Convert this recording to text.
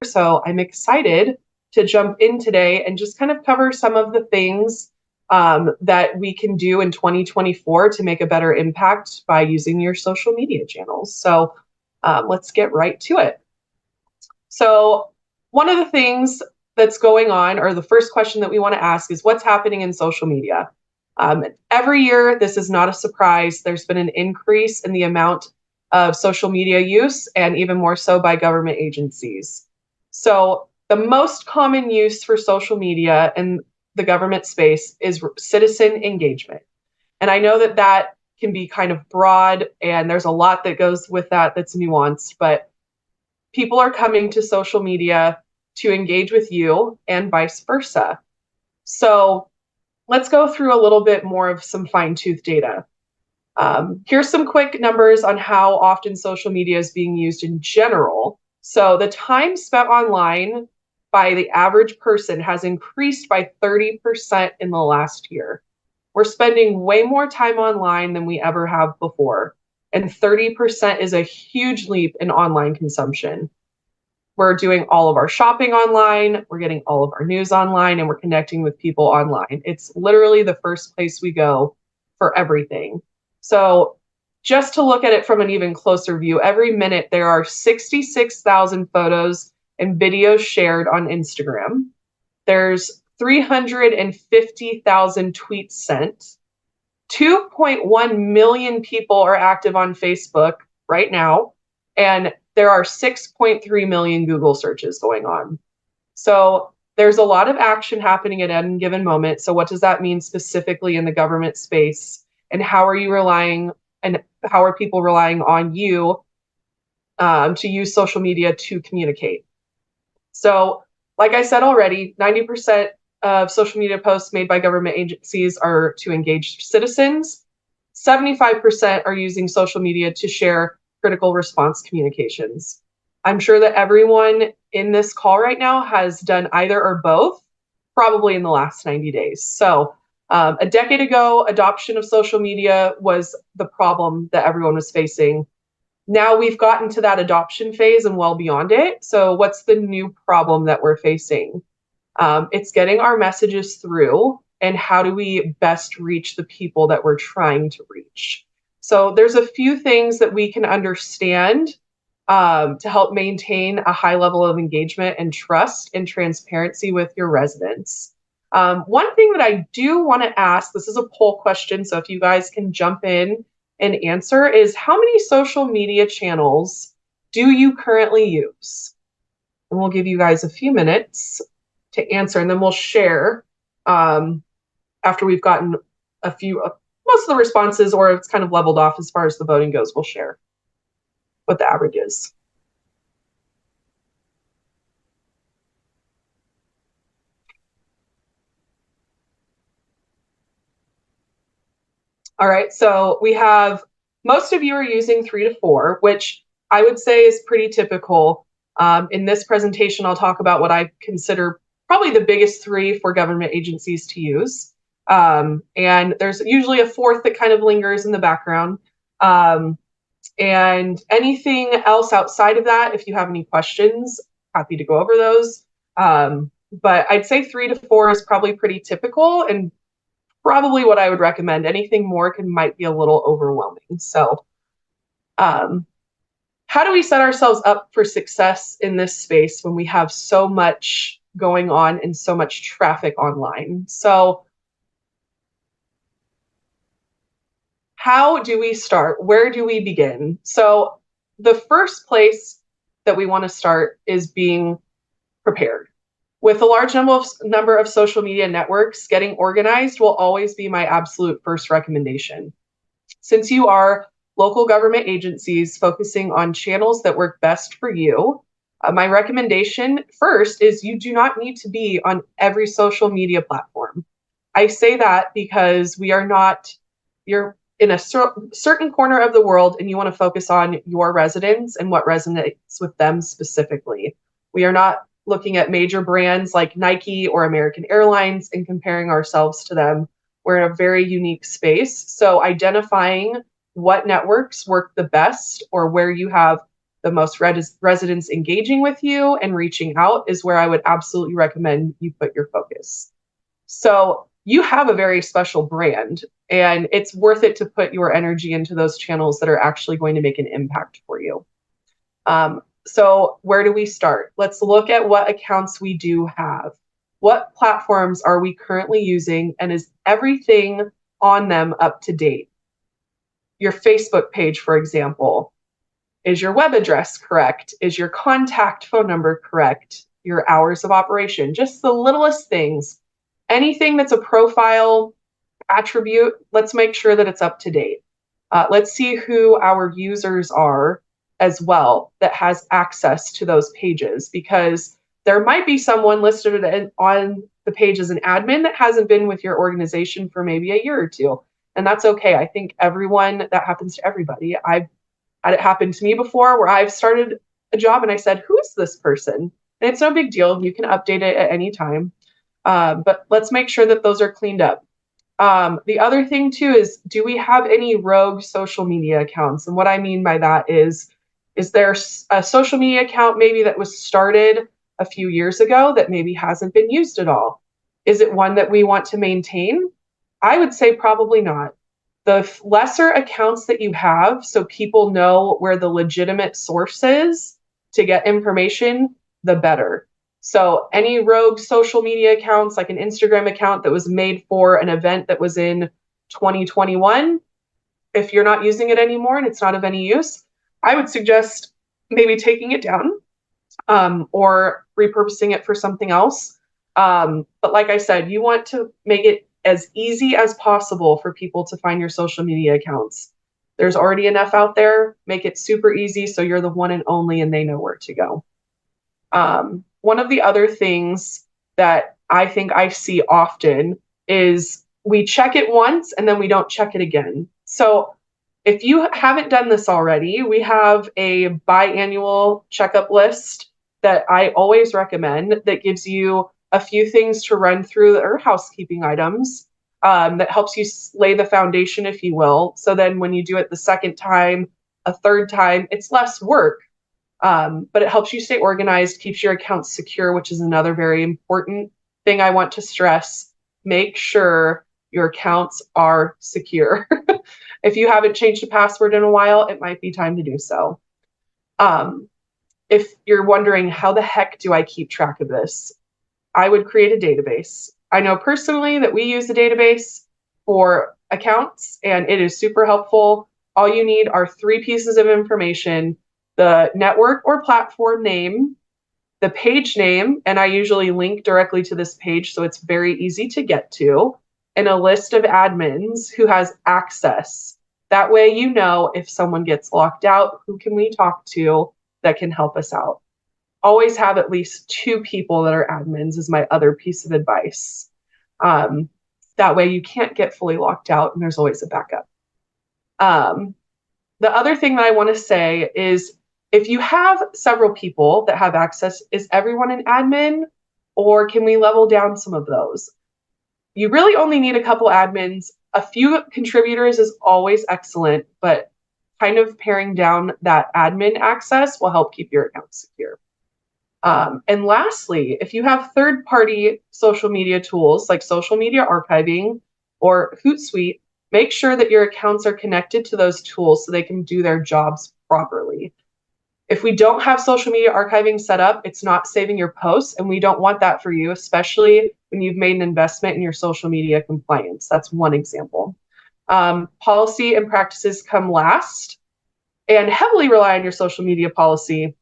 So I'm excited to jump in today and just kind of cover some of the things that we can do in 2024 to make a better impact by using your social media channels. So let's get right to it. So, one of the things that's going on, or the first question that we want to ask, is what's happening in social media? Every year, this is not a surprise. There's been an increase in the amount of social media use, and even more so by government agencies. So, the most common use for social media in the government space is citizen engagement. And I know that that can be kind of broad, and there's a lot that goes with that that's nuanced, but people are coming to social media to engage with you and vice versa. So let's go through a little bit more of some fine-tooth data. Here's some quick numbers on how often social media is being used in general. So the time spent online by the average person has increased by 30% in the last year. We're spending way more time online than we ever have before. And 30% is a huge leap in online consumption. We're doing all of our shopping online, we're getting all of our news online, and we're connecting with people online. It's literally the first place we go for everything. So, just to look at it from an even closer view, every minute there are 66,000 photos and videos shared on Instagram. There's 350,000 tweets sent. 2.1 million people are active on Facebook right now, and there are 6.3 million Google searches going on. So there's a lot of action happening at any given moment. So what does that mean specifically in the government space? And how are you relying, and how are people relying on you to use social media to communicate? So like I said already, 90% of social media posts made by government agencies are to engage citizens. 75% are using social media to share critical response communications. I'm sure that everyone in this call right now has done either or both, probably in the last 90 days. So, a decade ago, adoption of social media was the problem that everyone was facing. Now we've gotten to that adoption phase and well beyond it. So, what's the new problem that we're facing? It's getting our messages through, and how do we best reach the people that we're trying to reach? So there's a few things that we can understand to help maintain a high level of engagement and trust and transparency with your residents. One thing that I do want to ask, this is a poll question, so if you guys can jump in and answer, is how many social media channels do you currently use? And we'll give you guys a few minutes to answer, and then we'll share after we've gotten a few, most of the responses, or it's kind of leveled off as far as the voting goes. We'll share what the average is. All right, so we have, most of you are using 3 to 4, which I would say is pretty typical. In this presentation, I'll talk about what I consider probably the biggest 3 for government agencies to use. And there's usually a 4th that kind of lingers in the background. And anything else outside of that, if you have any questions, happy to go over those. But I'd say 3 to 4 is probably pretty typical, and probably what I would recommend. Anything more might be a little overwhelming. So how do we set ourselves up for success in this space when we have so much going on and so much traffic online? So how do we start? Where do we begin? So the first place that we want to start is being prepared. With a large number of social media networks, getting organized will always be my absolute first recommendation. Since you are local government agencies focusing on channels that work best for you, my recommendation first is you do not need to be on every social media platform. I say that because you're in a certain corner of the world and you want to focus on your residents and what resonates with them specifically. We are not looking at major brands like Nike or American Airlines and comparing ourselves to them. We're in a very unique space. So identifying what networks work the best or where you have the most residents engaging with you and reaching out is where I would absolutely recommend you put your focus. So you have a very special brand, and it's worth it to put your energy into those channels that are actually going to make an impact for you. So where do we start? Let's look at what accounts we do have. What platforms are we currently using, and is everything on them up to date? Your Facebook page, for example. Is your web address correct? Is your contact phone number correct? Your hours of operation, just the littlest things. Anything that's a profile attribute, let's make sure that it's up to date. Let's see who our users are as well that has access to those pages, because there might be someone listed on the page as an admin that hasn't been with your organization for maybe a year or two. And that's okay. I think that happens to everybody. I've had it happen to me before where I've started a job and I said, who is this person? And it's no big deal. You can update it at any time. But let's make sure that those are cleaned up. The other thing too is, do we have any rogue social media accounts? And what I mean by that is there a social media account maybe that was started a few years ago that maybe hasn't been used at all? Is it one that we want to maintain? I would say probably not. The lesser accounts that you have, so people know where the legitimate source is to get information, the better. So any rogue social media accounts, like an Instagram account that was made for an event that was in 2021, if you're not using it anymore and it's not of any use, I would suggest maybe taking it down or repurposing it for something else. But like I said, you want to make it as easy as possible for people to find your social media accounts. There's already enough out there. Make it super easy so you're the one and only and they know where to go. One of the other things that I think I see often is we check it once and then we don't check it again. So if you haven't done this already, we have a biannual checkup list that I always recommend that gives you a few things to run through that are housekeeping items that helps you lay the foundation, if you will. So then when you do it the second time, a third time, it's less work, but it helps you stay organized, keeps your accounts secure, which is another very important thing I want to stress. Make sure your accounts are secure. If you haven't changed a password in a while, it might be time to do so. If you're wondering, how the heck do I keep track of this? I would create a database. I know personally that we use a database for accounts, and it is super helpful. All you need are 3 pieces of information: the network or platform name, the page name, and I usually link directly to this page so it's very easy to get to, and a list of admins who has access. That way you know if someone gets locked out, who can we talk to that can help us out. Always have at least 2 people that are admins is my other piece of advice. That way you can't get fully locked out and there's always a backup. The other thing that I want to say is, if you have several people that have access, is everyone an admin, or can we level down some of those? You really only need a couple admins. A few contributors is always excellent, but kind of paring down that admin access will help keep your account secure. And lastly, if you have third-party social media tools like social media archiving or Hootsuite, make sure that your accounts are connected to those tools so they can do their jobs properly. If we don't have social media archiving set up, it's not saving your posts, and we don't want that for you, especially when you've made an investment in your social media compliance. That's one example. Policy and practices come last, and heavily rely on your social media policy.